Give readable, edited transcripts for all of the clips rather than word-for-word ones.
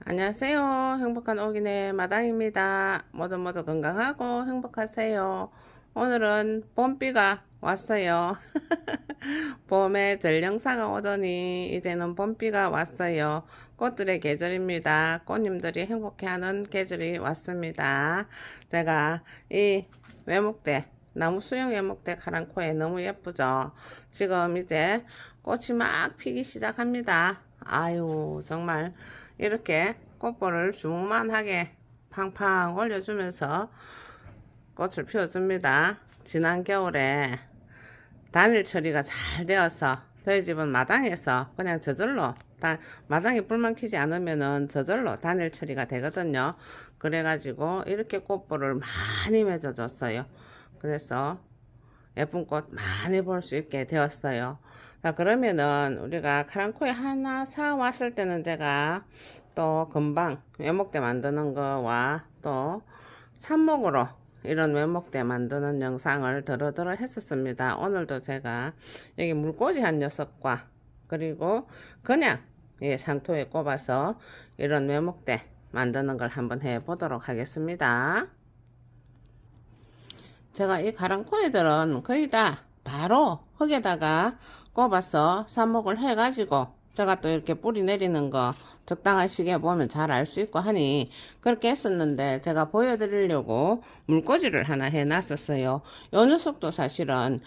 안녕하세요. 행복한 오기네 마당입니다. 모두 건강하고 행복하세요. 오늘은 봄비가 왔어요. 봄에 전령사가 오더니 이제는 봄비가 왔어요. 꽃들의 계절입니다. 꽃님들이 행복해하는 계절이 왔습니다. 제가 이 외목대 나무 수영 외목대 카랑코에 너무 예쁘죠. 지금 이제 꽃이 막 피기 시작합니다. 아유 정말 이렇게 꽃볼을 주만하게 팡팡 올려주면서 꽃을 피워줍니다. 지난 겨울에 단일 처리가 잘 되어서 저희 집은 마당에서 그냥 저절로 마당에 불만 켜지 않으면은 저절로 단일 처리가 되거든요. 그래가지고 이렇게 꽃볼을 많이 맺어줬어요. 그래서 예쁜 꽃 많이 볼 수 있게 되었어요. 자, 그러면은 우리가 카랑코에 하나 사 왔을 때는 제가 또 금방 외목대 만드는 거와 또 삽목으로 이런 외목대 만드는 영상을 더러더러 했었습니다. 오늘도 제가 여기 물꽂이 한 녀석과 그리고 그냥 상토에 꼽아서 이런 외목대 만드는 걸 한번 해보도록 하겠습니다. 제가 이 가랑코이들은 거의 다 바로 흙에다가 꼽아서 삽목을 해가지고 제가 또 이렇게 뿌리 내리는 거 적당한 시기에 보면 잘 알 수 있고 하니 그렇게 했었는데 제가 보여드리려고 물꽂이를 하나 해놨었어요. 요 녀석도 사실은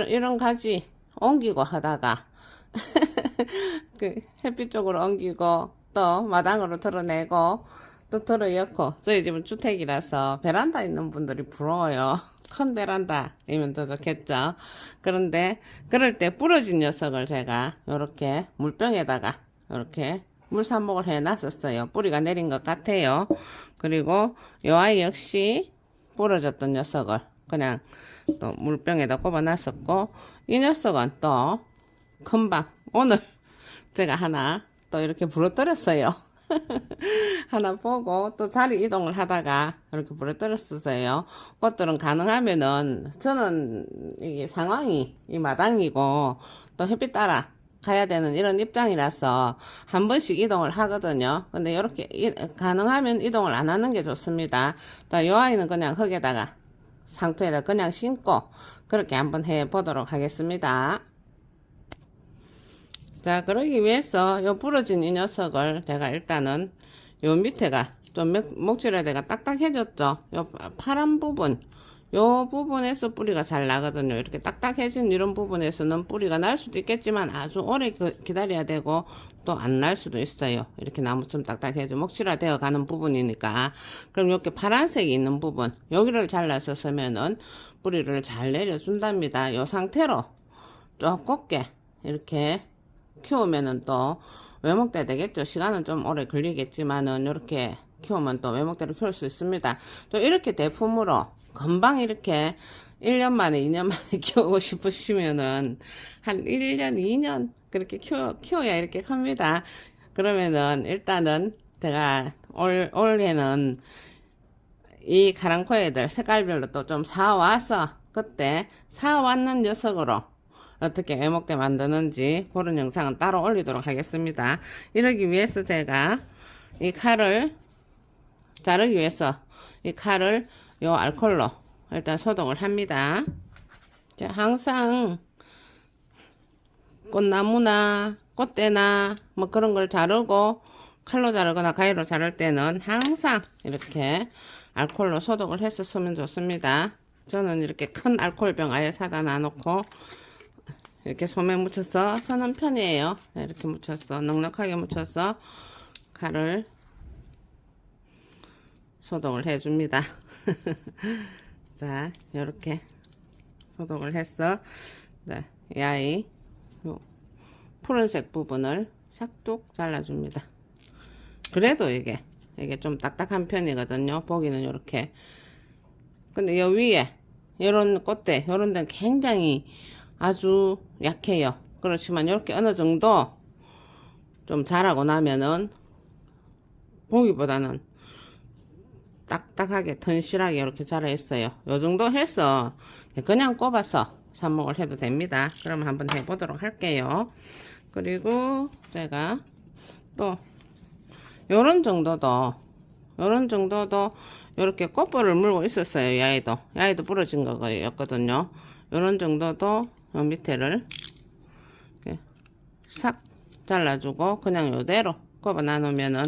이런 가지 옮기고 하다가 그 햇빛 쪽으로 옮기고 또 마당으로 드러내고 또 들어놓고 저희 집은 주택이라서 베란다 있는 분들이 부러워요. 큰 베란다이면 더 좋겠죠. 그런데 그럴 때 부러진 녀석을 제가 이렇게 물병에다가 이렇게 물삽목을 해 놨었어요. 뿌리가 내린 것 같아요. 그리고 요 아이 역시 부러졌던 녀석을 그냥 또 물병에다 꼽아 놨었고 이 녀석은 또 금방 오늘 제가 하나 또 이렇게 부러뜨렸어요. 하나 보고 또 자리 이동을 하다가 이렇게 부러뜨렸었어요. 꽃들은 가능하면은 저는 이게 상황이 이 마당이고 또 햇빛 따라 가야 되는 이런 입장이라서 한 번씩 이동을 하거든요. 근데 이렇게 가능하면 이동을 안 하는 게 좋습니다. 또 이 아이는 그냥 흙에다가 상토에다 그냥 심고 그렇게 한번 해 보도록 하겠습니다. 자, 그러기 위해서 요 부러진 이 녀석을 제가 일단은 요 밑에가 좀 목줄에다가 딱딱해졌죠. 요 파란 부분, 요 부분에서 뿌리가 잘 나거든요. 이렇게 딱딱해진 이런 부분에서는 뿌리가 날 수도 있겠지만 아주 오래 기다려야 되고 또 안 날 수도 있어요. 이렇게 나무처럼 딱딱해져 목줄화 되어 가는 부분이니까. 그럼 이렇게 파란색이 있는 부분, 여기를 잘라서 쓰면은 뿌리를 잘 내려준답니다. 요 상태로 두껍게 이렇게 키우면은 또 외목대 되겠죠. 시간은 좀 오래 걸리겠지만은 이렇게 키우면 또 외목대를 키울 수 있습니다. 또 이렇게 대품으로 금방 이렇게 1년 만에 2년 만에 키우고 싶으시면은 한 1년 2년 그렇게 키워야 이렇게 큽니다. 그러면은 일단은 제가 올해는 이 가랑코애들 색깔별로 또 좀 사와서 그때 사왔는 녀석으로 어떻게 외목대 만드는지 그런 영상은 따로 올리도록 하겠습니다. 이러기 위해서 제가 이 칼을 자르기 위해서 이 칼을 요 알콜로 일단 소독을 합니다. 자, 항상 꽃나무나 꽃대나 뭐 그런 걸 자르고 칼로 자르거나 가위로 자를 때는 항상 이렇게 알콜로 소독을 해서 쓰면 좋습니다. 저는 이렇게 큰 알콜병 아예 사다 놔놓고 이렇게 솜에 묻혀서 서는 편이에요. 이렇게 묻혀서 넉넉하게 묻혀서 칼을 소독을 해줍니다. 자, 이렇게 소독을 해서 이 아이 푸른색 부분을 싹둑 잘라줍니다. 그래도 이게 좀 딱딱한 편이거든요. 보기는 이렇게. 근데 이 위에 이런 꽃대 이런 데는 굉장히 아주 약해요. 그렇지만 이렇게 어느 정도 좀 자라고 나면은 보기보다는 딱딱하게 튼실하게 이렇게 자라 있어요. 요 정도 해서 그냥 꼽아서 삽목을 해도 됩니다. 그럼 한번 해보도록 할게요. 그리고 제가 또 요런 정도도 요렇게 꽃볼을 물고 있었어요. 야이도 부러진 거였거든요. 요런 정도도 요 밑에를 이렇게 싹 잘라주고 그냥 요대로 꼽아 놔놓으면은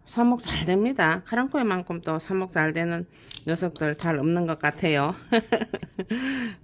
삽목 잘 됩니다. 카랑코에만큼 또 삽목 잘 되는 녀석들 잘 없는 것 같아요.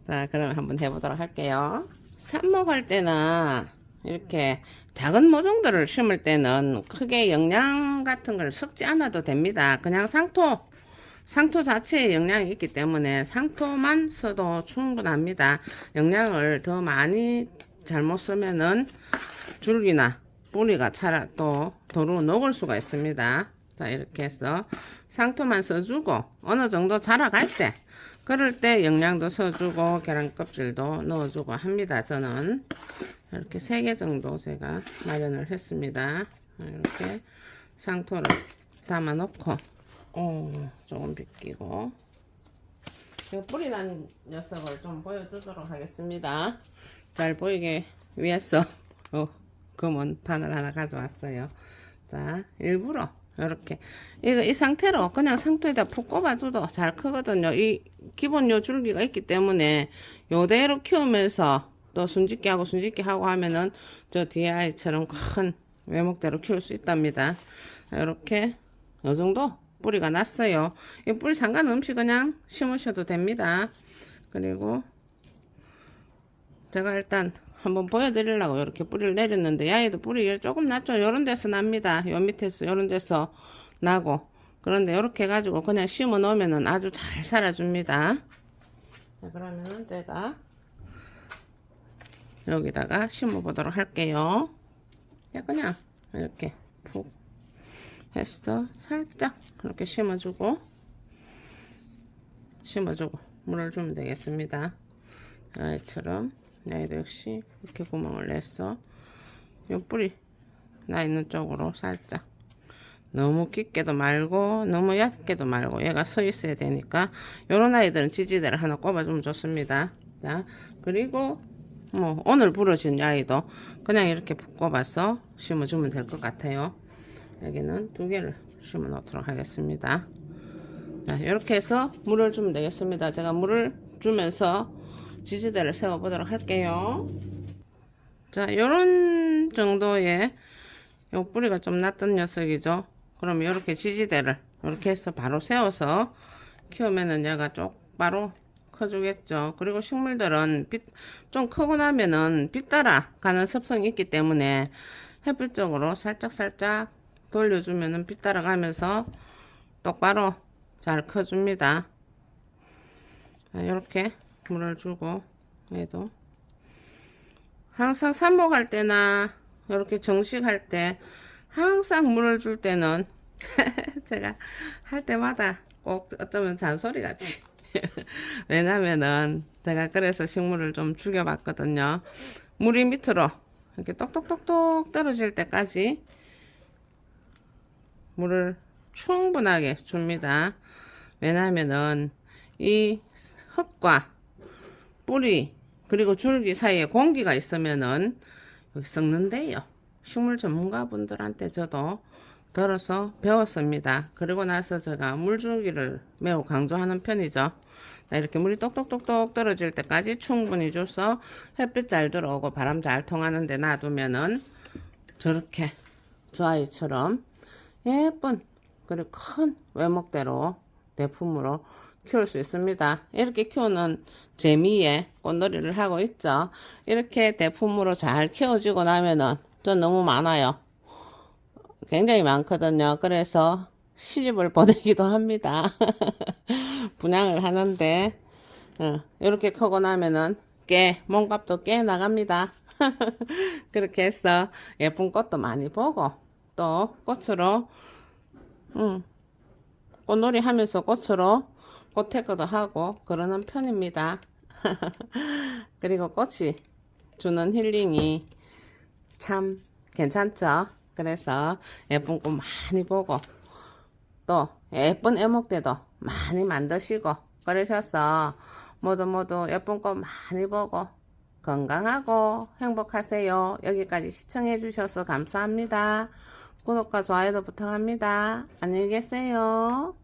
자, 그러면 한번 해보도록 할게요. 삽목할 때나 이렇게 작은 모종들을 심을 때는 크게 영양 같은 걸 섞지 않아도 됩니다. 그냥 상토 자체에 영양이 있기 때문에 상토만 써도 충분합니다. 영양을 더 많이 잘못 쓰면은 줄기나 뿌리가 또 도로 녹을 수가 있습니다. 자, 이렇게 해서 상토만 써주고 어느 정도 자라갈 때 그럴 때 영양도 써주고 계란 껍질도 넣어주고 합니다. 저는 이렇게 3개 정도 제가 마련을 했습니다. 이렇게 상토를 담아 놓고 조금 비끼고 뿌리 난 녀석을 좀 보여주도록 하겠습니다. 잘 보이게 위해서 검은 판을 하나 가져왔어요. 자, 일부러 이렇게 이 상태로 그냥 상토에다 푹 꼽아줘도 잘 크거든요. 이 기본 요 줄기가 있기 때문에 요대로 키우면서 또 순짓기 하고 하면은 저 뒤에 아이처럼 큰 외목대로 키울 수 있답니다. 이렇게 요 정도 뿌리가 났어요. 이 뿌리 상관없이 그냥 심으셔도 됩니다. 그리고 제가 일단 한번 보여드리려고 이렇게 뿌리를 내렸는데 야에도 뿌리 조금 났죠. 요런 데서 납니다. 요 밑에서 요런 데서 나고 그런데 이렇게 해가지고 그냥 심어 놓으면은 아주 잘 살아줍니다. 자, 그러면은 제가 여기다가 심어 보도록 할게요. 그냥 이렇게 푹 해서 살짝 이렇게 심어주고 물을 주면 되겠습니다. 아이처럼 나이도 역시 이렇게 구멍을 내서 요 뿌리 나 있는 쪽으로 살짝 너무 깊게도 말고 너무 얕게도 말고 얘가 서 있어야 되니까 요런 아이들은 지지대를 하나 꼽아주면 좋습니다. 자, 그리고 뭐 오늘 부러진 아이도 그냥 이렇게 꼽아서 심어주면 될 것 같아요. 여기는 2개를 심어 놓도록 하겠습니다. 자, 이렇게 해서 물을 주면 되겠습니다. 제가 물을 주면서 지지대를 세워 보도록 할게요. 자, 요런 정도의 요 뿌리가 좀 났던 녀석이죠. 그럼 이렇게 지지대를 이렇게 해서 바로 세워서 키우면은 얘가 쪽바로 커주겠죠. 그리고 식물들은 좀 크고 나면은 빛 따라 가는 습성이 있기 때문에 햇빛 쪽으로 살짝 돌려주면은 빛 따라가면서 똑바로 잘 커줍니다. 이렇게 물을 주고 얘도 항상 삽목할 때나 이렇게 정식할 때 항상 물을 줄 때는 제가 할 때마다 꼭 어쩌면 잔소리 같이 왜냐면은 제가 그래서 식물을 좀 죽여봤거든요. 물이 밑으로 이렇게 똑똑똑똑 떨어질 때까지 물을 충분하게 줍니다. 왜냐면은 이 흙과 뿌리 그리고 줄기 사이에 공기가 있으면은 여기 썩는데요. 식물 전문가분들한테 저도 들어서 배웠습니다. 그리고 나서 제가 물주기를 매우 강조하는 편이죠. 이렇게 물이 똑똑똑똑 떨어질 때까지 충분히 줘서 햇빛 잘 들어오고 바람 잘 통하는 데 놔두면은 저렇게 저 아이처럼 예쁜 그리고 큰 외목대로 대품으로 키울 수 있습니다. 이렇게 키우는 재미에 꽃놀이를 하고 있죠. 이렇게 대품으로 잘 키워지고 나면은 또 너무 많아요. 굉장히 많거든요. 그래서 시집을 보내기도 합니다. 분양을 하는데 이렇게 크고 나면은 몸값도 꽤 나갑니다. 그렇게 해서 예쁜 꽃도 많이 보고 또 꽃으로 꽃놀이 하면서 꽃으로 꽃태그도 하고 그러는 편입니다. 그리고 꽃이 주는 힐링이 참 괜찮죠. 그래서 예쁜 꽃 많이 보고 또 예쁜 애목대도 많이 만드시고 그러셔서 모두 예쁜 꽃 많이 보고 건강하고 행복하세요. 여기까지 시청해 주셔서 감사합니다. 구독과 좋아요도 부탁합니다. 안녕히 계세요.